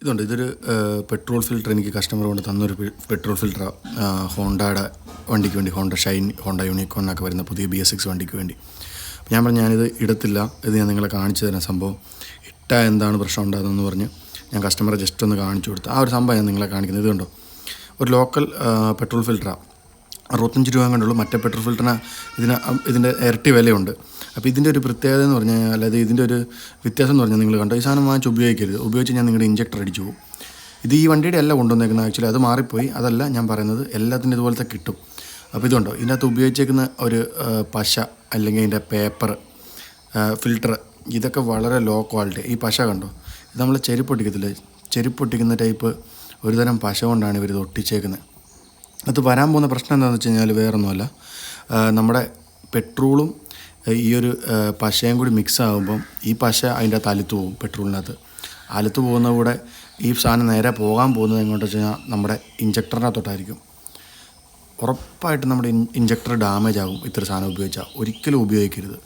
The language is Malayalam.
ഇതുണ്ട്. ഇതൊരു പെട്രോൾ ഫിൽറ്റർ എനിക്ക് കസ്റ്റമർ കൊണ്ട് തന്നൊരു പെട്രോൾ ഫിൽറ്റർ. ഹോണ്ടയുടെ വണ്ടിക്ക് വേണ്ടി, ഹോണ്ട ഷൈൻ, ഹോണ്ട യൂണിക്കോണിനൊക്കെ വരുന്ന പുതിയ BS6 വണ്ടിക്ക് വേണ്ടി. ഞാൻ പറഞ്ഞു ഞാനിത് ഇടത്തില്ല, ഇത് ഞാൻ നിങ്ങളെ കാണിച്ചു തരാം, സംഭവം ഇട്ടാൽ എന്താണ് പ്രശ്നം ഉണ്ടാകുന്നതെന്ന് പറഞ്ഞ് ഞാൻ കസ്റ്റമറെ ജസ്റ്റ് ഒന്ന് കാണിച്ചു കൊടുത്തു. ആ ഒരു സംഭവം ഞാൻ നിങ്ങളെ കാണിക്കുന്നത്. ഇതുണ്ടോ, ഒരു ലോക്കൽ പെട്രോൾ ഫിൽറ്ററാണ്. 65 രൂപ കണ്ടുള്ളൂ. മറ്റേ പെട്രോൾ ഫിൽറ്ററിന് ഇതിൻ്റെ ഇരട്ടി വിലയുണ്ട്. അപ്പോൾ ഇതിൻ്റെ ഒരു പ്രത്യേകത എന്ന് പറഞ്ഞാൽ, അല്ലാതെ ഇതിൻ്റെ ഒരു വ്യത്യാസം എന്ന് പറഞ്ഞാൽ, നിങ്ങൾ കണ്ടോ, ഈ സാധനം വാങ്ങിച്ച് ഉപയോഗിച്ച് ഞാൻ നിങ്ങളുടെ ഇഞ്ചക്ടർ അടിച്ചു പോകും. ഇത് ഈ വണ്ടിയുടെ അല്ല കൊണ്ടുവന്നേക്കുന്നത്, ആക്ച്വലി അത് മാറിപ്പോയി. അതല്ല ഞാൻ പറയുന്നത്, എല്ലാത്തിനും ഇതുപോലത്തെ കിട്ടും. അപ്പോൾ ഇതുണ്ടോ, ഇതിനകത്ത് ഉപയോഗിച്ചേക്കുന്ന ഒരു പശ അല്ലെങ്കിൽ അതിൻ്റെ പേപ്പർ ഫിൽറ്റർ, ഇതൊക്കെ വളരെ ലോ ക്വാളിറ്റി. ഈ പശ കണ്ടോ, ഇത് നമ്മൾ ചെരുപ്പൊട്ടിക്കത്തില്ലേ, ചെരുപ്പൊട്ടിക്കുന്ന ടൈപ്പ് ഒരുതരം പശ കൊണ്ടാണ് ഇവരിത് ഒട്ടിച്ചേക്കുന്നത്. അത് വരാൻ പോകുന്ന പ്രശ്നം എന്താണെന്ന് വെച്ച് കഴിഞ്ഞാൽ വേറൊന്നുമല്ല, നമ്മുടെ പെട്രോളും ഈ ഒരു പശയും കൂടി മിക്സ് ആകുമ്പം ഈ പശ അതിൻ്റെ അകത്ത് അലുത്ത് പോകും. പെട്രോളിനകത്ത് അലുത്ത് പോകുന്ന കൂടെ ഈ സാധനം നേരെ പോകാൻ പോകുന്നത് എങ്ങോട്ട് വെച്ച് കഴിഞ്ഞാൽ നമ്മുടെ ഇഞ്ചക്ടറിനകത്തോട്ടായിരിക്കും. ഉറപ്പായിട്ടും നമ്മുടെ ഇഞ്ചക്ടർ ഡാമേജ് ആകും. ഇത്ര സാധനം ഉപയോഗിച്ചാൽ ഒരിക്കലും ഉപയോഗിക്കരുത്.